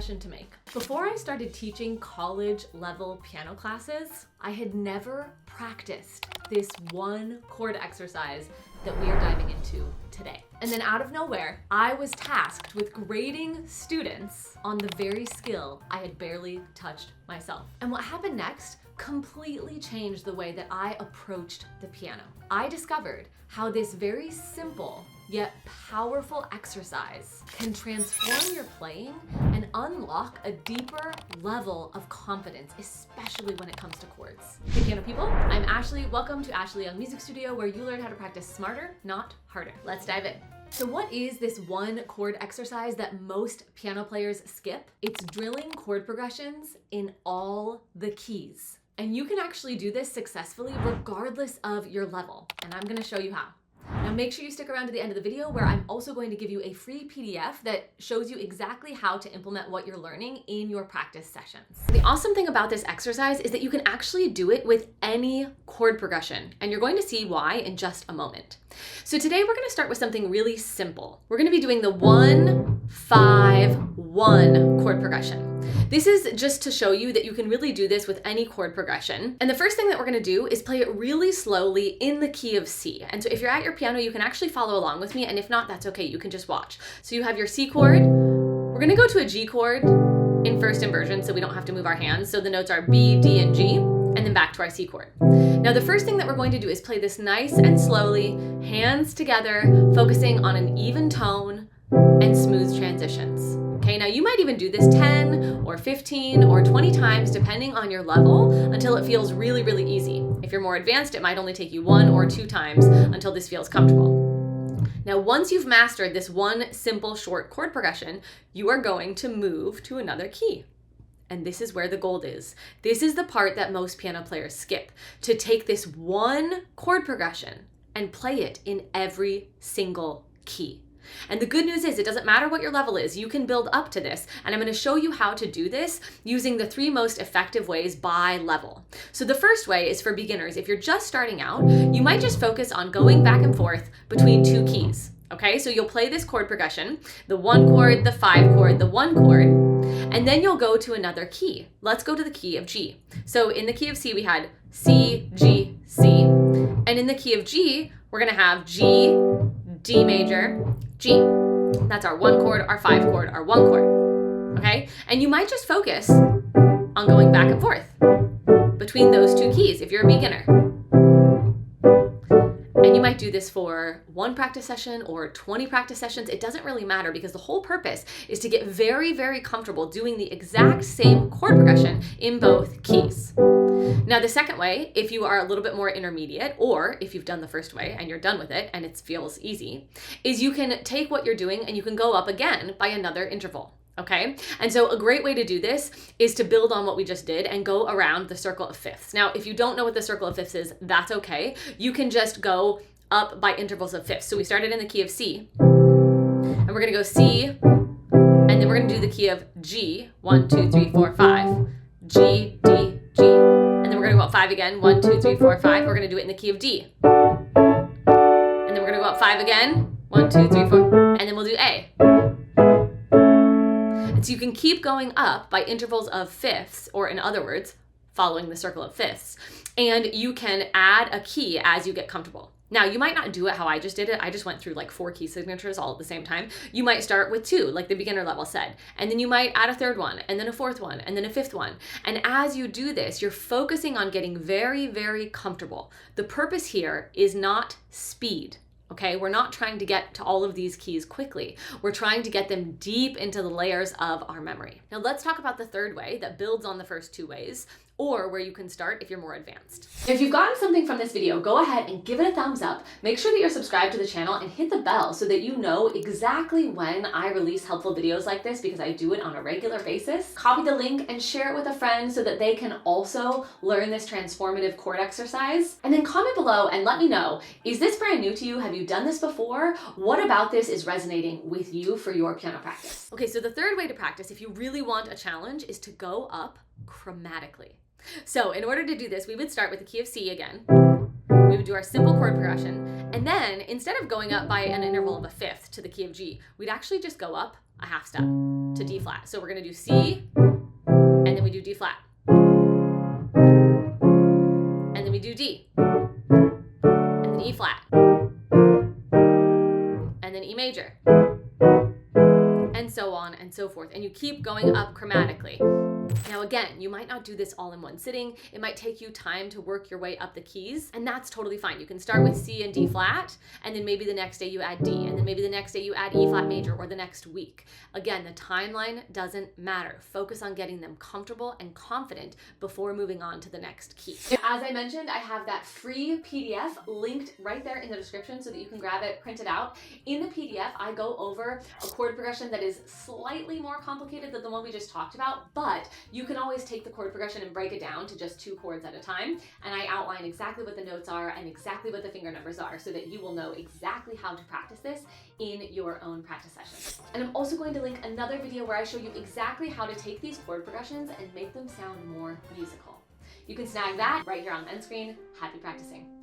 confession to make. Before I started teaching college level piano classes, I had never practiced this one chord exercise that we are diving into today. And then out of nowhere, I was tasked with grading students on the very skill I had barely touched myself. And what happened next completely changed the way that I approached the piano. I discovered how this very simple yet powerful exercise can transform your playing and unlock a deeper level of confidence, especially when it comes to chords. Hey piano people, I'm Ashley. Welcome to Ashley Young Music Studio, where you learn how to practice smarter, not harder. Let's dive in. So what is this one chord exercise that most piano players skip? It's drilling chord progressions in all the keys. And you can actually do this successfully regardless of your level. And I'm gonna show you how. Now make sure you stick around to the end of the video, where I'm also going to give you a free PDF that shows you exactly how to implement what you're learning in your practice sessions. The awesome thing about this exercise is that you can actually do it with any chord progression, and you're going to see why in just a moment. So today we're going to start with something really simple. We're going to be doing the 1-5-1 chord progression. This is just to show you that you can really do this with any chord progression. And the first thing that we're gonna do is play it really slowly in the key of C. And so if you're at your piano, you can actually follow along with me, and if not, that's okay, you can just watch. So you have your C chord. We're gonna go to a G chord in first inversion, so we don't have to move our hands. So the notes are B, D, and G, and then back to our C chord. Now the first thing that we're going to do is play this nice and slowly, hands together, focusing on an even tone and smooth transitions. Okay, now you might even do this 10 or 15 or 20 times depending on your level until it feels really, really easy. If you're more advanced, it might only take you 1 or 2 times until this feels comfortable. Now, once you've mastered this one simple short chord progression, you are going to move to another key. And this is where the gold is. This is the part that most piano players skip, to take this one chord progression and play it in every single key. And the good news is, it doesn't matter what your level is, you can build up to this. And I'm going to show you how to do this using the 3 most effective ways by level. So the first way is for beginners. If you're just starting out, you might just focus on going back and forth between 2 keys. Okay, so you'll play this chord progression, the 1 chord, the 5 chord, the 1 chord, and then you'll go to another key. Let's go to the key of G. So in the key of C, we had C, G, C. And in the key of G, we're going to have G, D major, G. That's our 1 chord, our 5 chord, our 1 chord. Okay? And you might just focus on going back and forth between those 2 keys if you're a beginner. And you might do this for 1 practice session or 20 practice sessions. It doesn't really matter, because the whole purpose is to get very, very comfortable doing the exact same chord progression in both keys. Now, the second way, if you are a little bit more intermediate, or if you've done the first way and you're done with it and it feels easy, is you can take what you're doing and you can go up again by another interval. Okay? And so a great way to do this is to build on what we just did and go around the circle of fifths. Now, if you don't know what the circle of fifths is, that's okay. You can just go up by intervals of fifths. So we started in the key of C, and we're gonna go C, and then we're gonna do the key of G, 1, 2, 3, 4, 5, G, D, G, and then we're gonna go up 5 again, 1, 2, 3, 4, 5. We're gonna do it in the key of D, and then we're gonna go up 5 again, 1, 2, 3, 4, and then we'll do A. So you can keep going up by intervals of fifths, or in other words, following the circle of fifths. And you can add a key as you get comfortable. Now, you might not do it how I just did it. I just went through like 4 key signatures all at the same time. You might start with 2, like the beginner level said, and then you might add a 3rd one, and then a 4th one, and then a 5th one. And as you do this, you're focusing on getting very, very comfortable. The purpose here is not speed. Okay, we're not trying to get to all of these keys quickly. We're trying to get them deep into the layers of our memory. Now let's talk about the 3rd way that builds on the first 2 ways, or where you can start if you're more advanced. If you've gotten something from this video, go ahead and give it a thumbs up. Make sure that you're subscribed to the channel and hit the bell so that you know exactly when I release helpful videos like this, because I do it on a regular basis. Copy the link and share it with a friend so that they can also learn this transformative chord exercise. And then comment below and let me know, is this brand new to you? Have you done this before? What about this is resonating with you for your piano practice? Okay, so the 3rd way to practice, if you really want a challenge, is to go up chromatically. So in order to do this, we would start with the key of C again. We would do our simple chord progression. And then instead of going up by an interval of a 5th to the key of G, we'd actually just go up a half step to D flat. So we're gonna do C, and then we do D flat. And then we do D. And then E flat. And then E major. And so on and so forth. And you keep going up chromatically. Now again, you might not do this all in one sitting. It might take you time to work your way up the keys, and that's totally fine. You can start with C and D flat, and then maybe the next day you add D, and then maybe the next day you add E flat major, or the next week. Again, the timeline doesn't matter. Focus on getting them comfortable and confident before moving on to the next key. As I mentioned, I have that free PDF linked right there in the description so that you can grab it, print it out. In the PDF, I go over a chord progression that is slightly more complicated than the one we just talked about, but you can always take the chord progression and break it down to just 2 chords at a time. And I outline exactly what the notes are and exactly what the finger numbers are so that you will know exactly how to practice this in your own practice sessions. And I'm also going to link another video where I show you exactly how to take these chord progressions and make them sound more musical. You can snag that right here on the end screen. Happy practicing.